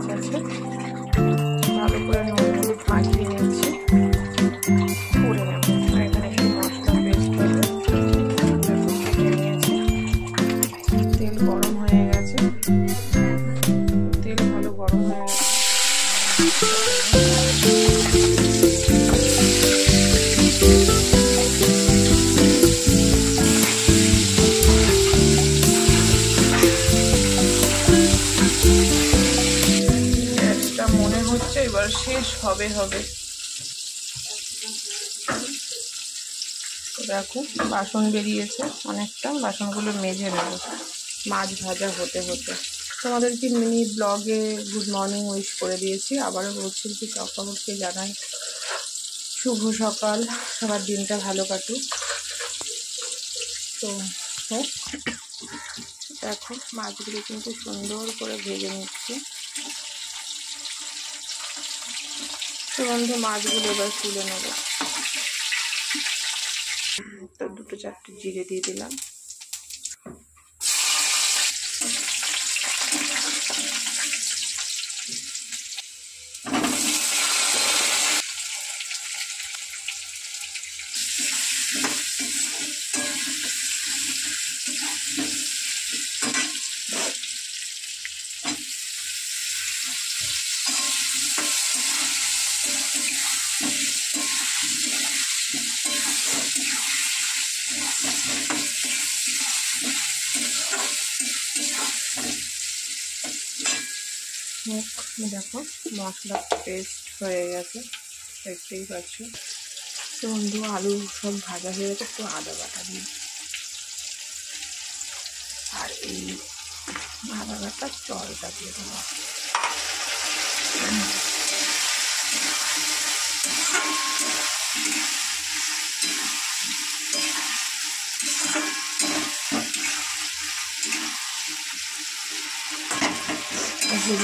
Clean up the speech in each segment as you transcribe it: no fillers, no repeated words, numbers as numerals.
মাছ আছে, ভালো করে নুন হলুদ মাখিয়ে নিচ্ছি, করে নেব। আর এখানে একটু মশলা পেস্ট হবে, নিয়েছি। তেল গরম হয়ে গেছে, তেল ভালো গরম হয়ে গেছে। গ্যাসটা মনে হচ্ছে এবার শেষ হবে। দেখো বাসন বেরিয়েছে অনেকটা, বাসনগুলো মেজে নেব মাছ ভাজা হতে হতে। তোমাদেরকে মিনি ব্লগে গুড মর্নিং উইশ করে দিয়েছি, আবারও বলছি যে সকলকে জানাই শুভ সকাল, সবার দিনটা ভালো কাটুক। তো দেখো মাছগুলো কিন্তু সুন্দর করে ভেজে নিচ্ছি। সুগন্ধ মাছগুলো এবার তুলে নেব। তো 2-4টে জিরে দিয়ে দিলাম, দেখো মশলা পেস্ট হয়ে গেছে, দেখতেই পাচ্ছ। তো বন্ধু আলু সব ভাজা হয়ে গেছে, একটু আদা বাটা দিই, আর এই আদা বাটা জলটা দিয়ে দেবো।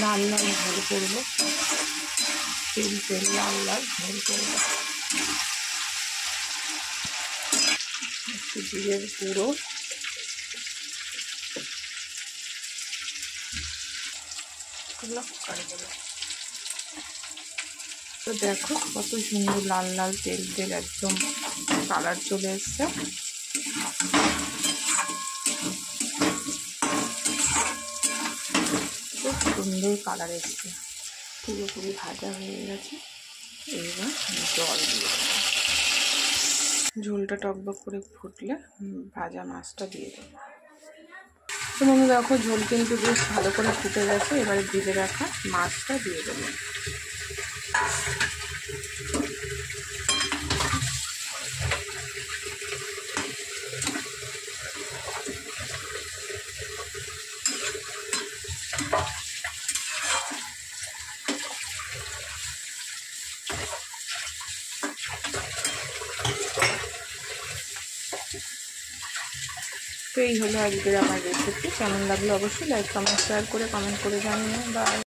লাল লাল ঝোল করবো, তেল লাল লাল ঝোল করবো। একটু জিরের গুঁড়ো, কুকারে দেবো। তো দেখো কত সুন্দর লাল লাল তেল একদম কালার চলে এসছে। খুব সুন্দর কালার এসছে, পুরোপুরি ভাজা হয়ে গেছে। এবার জল দিয়ে দেবো, ঝোলটা টকবক করে ফুটলে ভাজা মাছটা দিয়ে দেবো। তোমাকে দেখো ঝোল কিন্তু বেশ ভালো করে ফুটে গেছে, এবারে ভেজে রাখা মাছটা দিয়ে দেবো। তো এই হলো আজকের আমার রেসিপি। কেমন লাগলো অবশ্যই লাইক কমেন্ট শেয়ার করে কমেন্ট করে জানিও। বাই।